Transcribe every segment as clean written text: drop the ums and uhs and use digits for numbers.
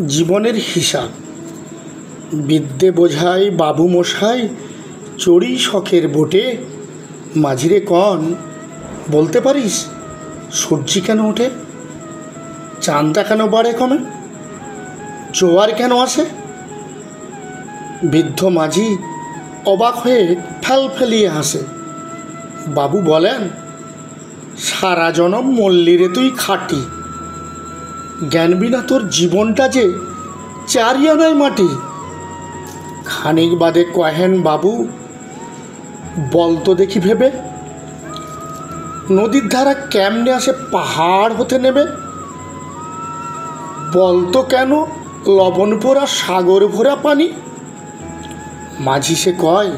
জীবনের হিসাব বিদ্যে বোঝাই বাবু মশাই চড়ি শখের বোটে। মাঝিরে কন বলতে পারিস সূর্যি কেন ওঠে, চাঁদটা কেন বাড়ে কমে, জোয়ার কেন আসে? বৃদ্ধ মাঝি অবাক হয়ে ফেল ফেলিয়ে হাসে। বাবু বলেন, সারা জনম মল্লিরে তুই খাটি, জ্ঞান বিনা তোর জীবনটা যে চারিয়ানায় মাটি। খানিক বাদে কহেন বাবু, বলতো দেখি ভেবে, নদীর ধারা কেমনে আসে পাহাড় হতে নেবে? বলতো কেন লবণ পোড়া সাগর ভরা পানি? মাঝি সে কয়,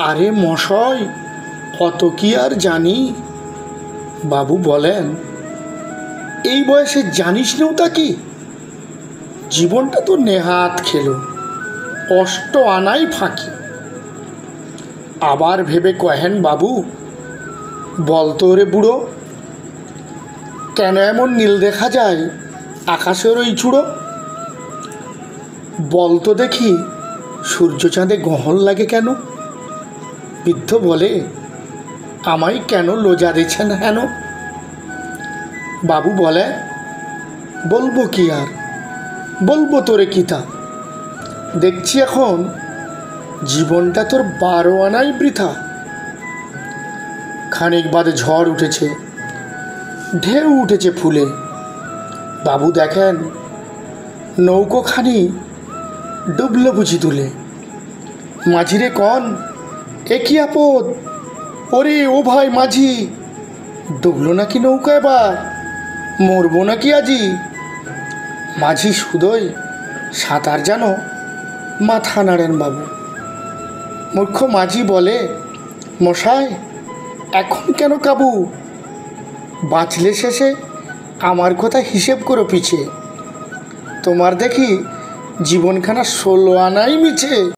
আরে মশাই অত কি আর জানি। বাবু বলেন, এই বয়সে জানিস নেও তা কি, জীবনটা তো নেহাত খেলো, অষ্ট আনাই ফাঁকি। আবার ভেবে কহেন বাবু, বলতো রে বুড়ো, কেন এমন নীল দেখা যায় আকাশের ওই চূড়ো? বলতো দেখি সূর্য চাঁদে গহন লাগে কেন? বৃদ্ধ বলে, আমায় কেন লজ্জা দিচ্ছেন হেন? বাবু বলে, বলবো কি আর, বলবো তোরে কিতা, দেখছি এখন জীবনটা তোর 12 আনাই বৃথা। খানিক বাদে ঝড় উঠেছে, ঢেউ উঠেছে ফুলে। বাবু দেখেন নৌকোখানি ডুবলো বুঝি তুলে। মাঝিরে কন, এ কি আপদ, ওরে ও ভাই মাঝি, ডুবলো নাকি নৌকা এবার, মরবো নাকি আজি? মাঝি শুধোই সাঁতার জানো, মাথা নাড়েন বাবু। মূর্খ মাঝি বলে, মশাই এখন কেন কাবু, বাঁচলে শেষে আমার কথা হিসেব করো পিছে, তোমার দেখি জীবনখানা 16 আনাই মিছে।